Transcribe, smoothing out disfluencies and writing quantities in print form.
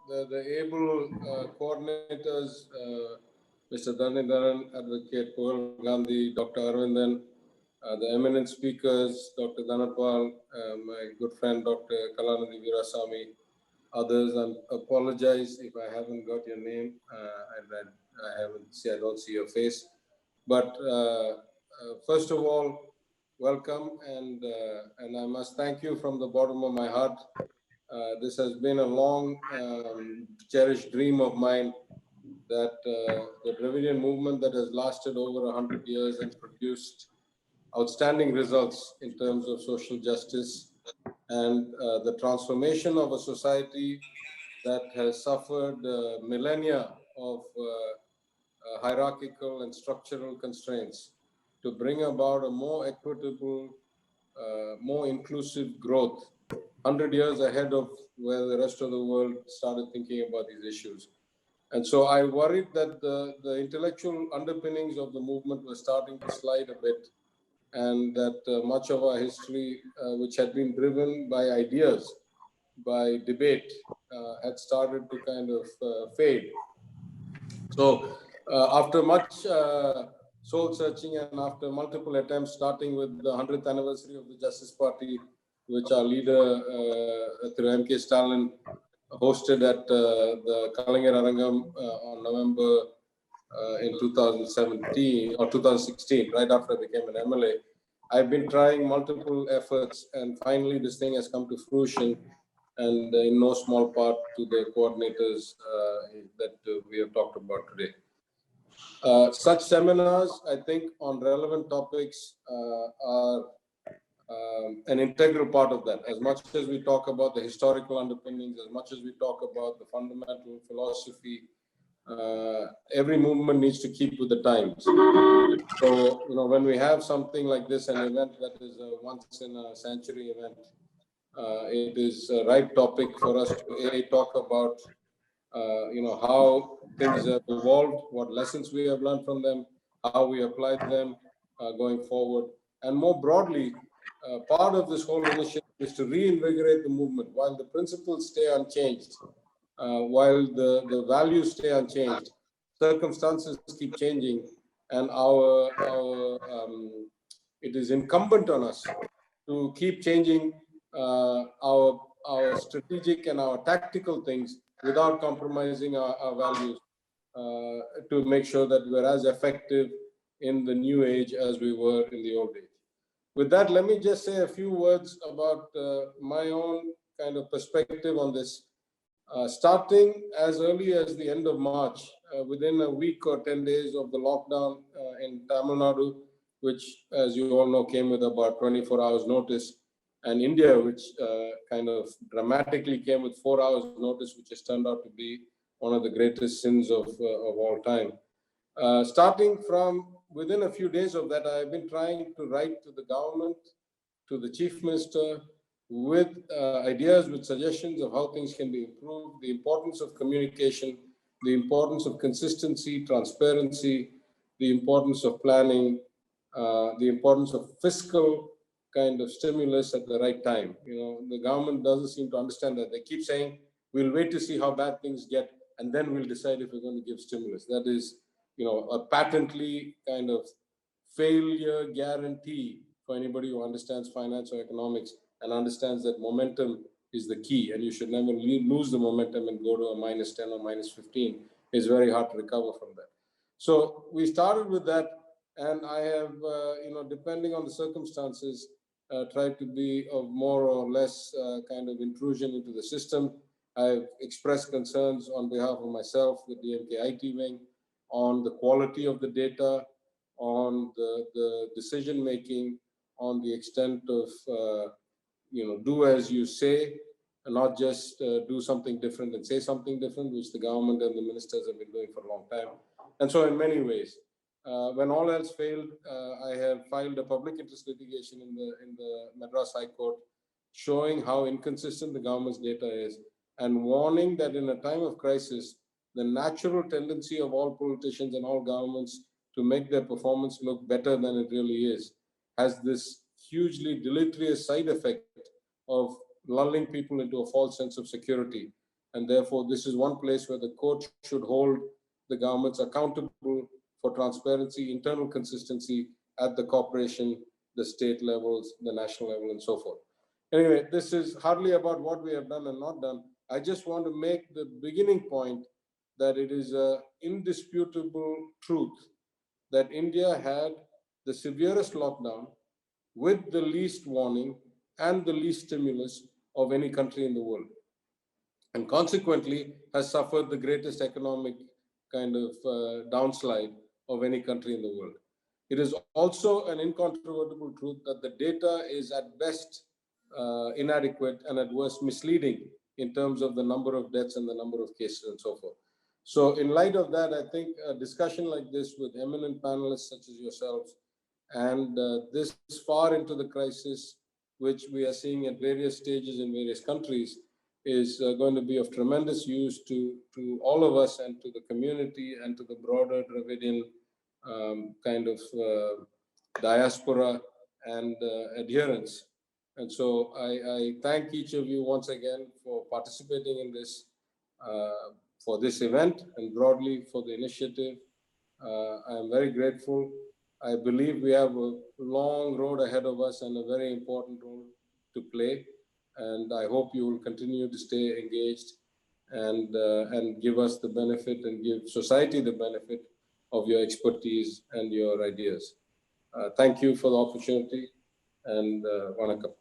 the able coordinators, Mr. Dharanidharan, Advocate Pawal Gandhi, Dr. Arvindan, the eminent speakers, Dr. Dhanapal, my good friend, Dr. Kalanidhi Virasamy, others. I apologize if I haven't got your name. I don't see your face. But first of all, welcome, and I must thank you from the bottom of my heart. This has been a long, cherished dream of mine that the Dravidian movement that has lasted over 100 years and produced outstanding results in terms of social justice and the transformation of a society that has suffered millennia of hierarchical and structural constraints to bring about a more equitable, more inclusive growth 100 years ahead of where the rest of the world started thinking about these issues. And so I worried that the intellectual underpinnings of the movement were starting to slide a bit, and that much of our history, which had been driven by ideas, by debate, had started to kind of fade. So after much soul searching and after multiple attempts, starting with the 100th anniversary of the Justice Party, which our leader, through M.K. Stalin, hosted at the Kalaignar Arangam on November in 2017 or 2016, right after I became an MLA. I've been trying multiple efforts, and finally this thing has come to fruition, and in no small part to the coordinators that we have talked about today. Such seminars, I think, on relevant topics are an integral part of that. As much as we talk about the historical underpinnings, as much as we talk about the fundamental philosophy, every movement needs to keep with the times. So, when we have something like this, an event that is a once-in-a-century event, it is a right topic for us to talk about, how things have evolved, what lessons we have learned from them, how we applied them going forward, and more broadly, part of this whole initiative is to reinvigorate the movement while the principles stay unchanged, while the values stay unchanged. Circumstances keep changing, and it is incumbent on us to keep changing our strategic and our tactical things without compromising our values, to make sure that we're as effective in the new age as we were in the old age. With that, let me just say a few words about my own kind of perspective on this. Starting as early as the end of March, within a week or 10 days of the lockdown in Tamil Nadu, which, as you all know, came with about 24 hours notice, and India, which kind of dramatically came with 4 hours notice, which has turned out to be one of the greatest sins of all time. Starting from within a few days of that, I've been trying to write to the government, to the chief minister, with ideas, with suggestions of how things can be improved, the importance of communication, the importance of consistency, transparency, the importance of planning, the importance of fiscal kind of stimulus at the right time. The government doesn't seem to understand that. They keep saying, we'll wait to see how bad things get, and then we'll decide if we're going to give stimulus. That is, a patently kind of failure guarantee for anybody who understands finance or economics and understands that momentum is the key, and you should never lose the momentum and go to a -10 or -15. It's very hard to recover from that. So we started with that, and I have, depending on the circumstances, tried to be of more or less kind of intrusion into the system. I've expressed concerns on behalf of myself, the DMK IT wing, on the quality of the data, on the decision making, on the extent of do as you say, and not just do something different and say something different, which the government and the ministers have been doing for a long time. And so in many ways, when all else failed, I have filed a public interest litigation in the Madras High Court, showing how inconsistent the government's data is, and warning that in a time of crisis, the natural tendency of all politicians and all governments to make their performance look better than it really is has this hugely deleterious side effect of lulling people into a false sense of security And therefore, this is one place where the court should hold the governments accountable for transparency, internal consistency at the corporation, the state levels, the national level, and so forth. Anyway, this is hardly about what we have done and not done. I just want to make the beginning point that it is an indisputable truth that India had the severest lockdown with the least warning and the least stimulus of any country in the world, and consequently has suffered the greatest economic kind of downslide of any country in the world. It is also an incontrovertible truth that the data is at best inadequate and at worst misleading in terms of the number of deaths and the number of cases and so forth. So in light of that, I think a discussion like this with eminent panelists such as yourselves and this far into the crisis, which we are seeing at various stages in various countries, is going to be of tremendous use to all of us and to the community and to the broader Dravidian kind of diaspora and adherence. And so I thank each of you once again for participating in this, for this event and broadly for the initiative. I am very grateful. I believe we have a long road ahead of us and a very important role to play. And I hope you will continue to stay engaged and give us the benefit and give society the benefit of your expertise and your ideas. Thank you for the opportunity and vanakkam.